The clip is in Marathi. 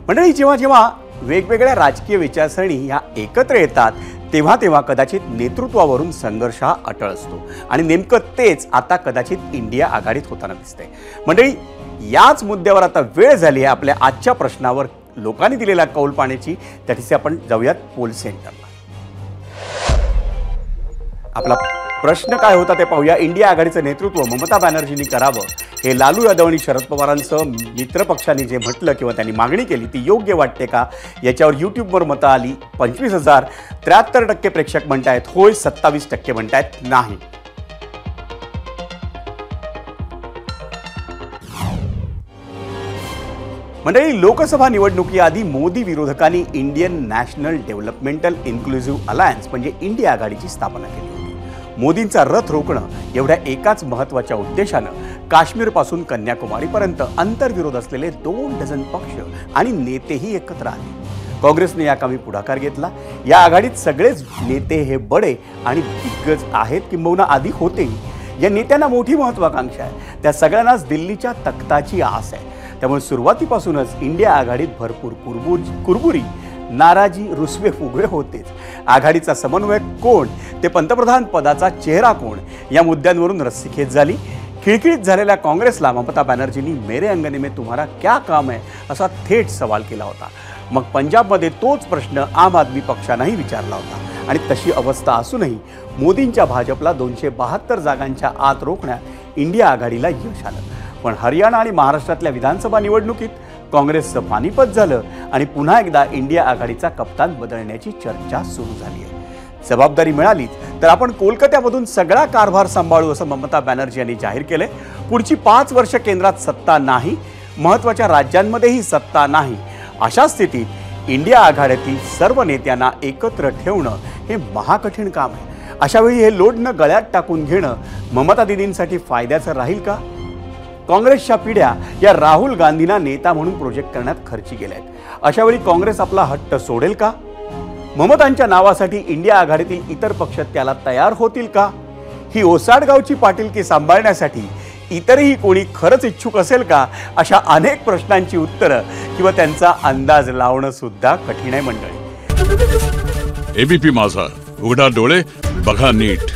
मंडळी, जेव्हा जेव्हा वेगवेगळ्या राजकीय विचारसरणी ह्या एकत्र येतात तेव्हा तेव्हा कदाचित नेतृत्वावरून संघर्ष हा अटळ असतो आणि नेमकं तेच आता कदाचित इंडिया आघाडीत होताना दिसतंय। मंडळी, याच मुद्द्यावर आता वेळ झाली आहे आपल्या आजच्या प्रश्नावर लोकांनी दिलेला कौल पाहण्याची। त्यासाठी आपण जाऊयात पोल सेंटरला। आपला प्रश्न काय होता ते पाहूया। इंडिया आघाडीचं नेतृत्व ममता बॅनर्जींनी करावं हे लालू यादव आणि शरद पवारांचं मित्र पक्षांनी जे म्हटलं किंवा त्यांनी मागणी केली ती योग्य वाटते का, याच्यावर यूट्यूबवर मतं आली। 25,000 73% प्रेक्षक म्हणतायत होय, 27% म्हणतायत नाही। मंडळी, लोकसभा निवडणुकीआधी मोदी विरोधकांनी Indian national developmental inclusive alliance म्हणजे इंडिया आघाडीची स्थापना केली होती। मोदींचा रथ रोखणं एवढ्या एकाच महत्त्वाच्या उद्देशानं काश्मीरपासून कन्याकुमारीपर्यंत अंतर्विरोध असलेले 2 डझन पक्ष आणि नेतेही एकत्र आले। काँग्रेसने या कामी पुढाकार घेतला। या आघाडीत सगळेच नेते हे बडे आणि दिग्गज आहेत, किंबहुना आधी होतेही। या नेत्यांना मोठी महत्त्वाकांक्षा आहे, त्या सगळ्यांनाच दिल्लीच्या तख्ताची आस आहे। त्यामुळे सुरुवातीपासूनच इंडिया आघाडीत भरपूर कुरबुरी, नाराजी, रुसवे फुगवे होतेच। आघाडीचा समन्वयक कोण, ते पंतप्रधान पदाचा चेहरा कोण, या मुद्द्यांवरून रस्सीखेच झाली। खिळखिळीत झालेल्या काँग्रेसला ममता बॅनर्जींनी मेरे अंगने में तुम्हारा क्या काम है असा थेट सवाल केला होता। मग पंजाबमध्ये तोच प्रश्न आम आदमी पक्षानेही विचारला होता आणि तशी अवस्था असूनही मोदींच्या भाजपला 272 जागांच्या आत रोखण्यात इंडिया आघाडीला यश आलं। पण हरियाणा आणि महाराष्ट्रातल्या विधानसभा निवडणुकीत काँग्रेसचं पानिपत झालं आणि पुन्हा एकदा इंडिया आघाडीचा कप्तान बदलण्याची चर्चा सुरू झाली आहे। जबाबदारी मिळाली तर आपण कोलकात्यामधून सगळा कारभार सांभाळू असं ममता बॅनर्जी यांनी जाहीर केलंय। पुढची 5 वर्ष केंद्रात सत्ता नाही, महत्त्वाच्या राज्यांमध्येही सत्ता नाही, अशा स्थितीत इंडिया आघाडीतील सर्व नेत्यांना एकत्र ठेवणं हे महाकठीण काम आहे। अशावेळी हे लोडनं गळ्यात टाकून घेणं ममता दिदींसाठी फायद्याचं राहील का? काँग्रेसच्या पिढ्या या राहुल गांधींना नेता म्हणून प्रोजेक्ट करण्यात खर्ची गेल्या आहेत। अशावेळी काँग्रेस आपला हट्ट सोडेल का? ममतांच्या नावासाठी इंडिया आघाडीतील इतर पक्ष त्याला तयार होतील का? ही ओसाडगावची पाटीलकी सांभाळण्यासाठी इतरही कोणी खरंच इच्छुक असेल का? अशा अनेक प्रश्नांची उत्तरं किंवा त्यांचा अंदाज लावणं सुद्धा कठीण आहे मंडळी। एबीपी माझा, उघडा डोळे बघा नीट।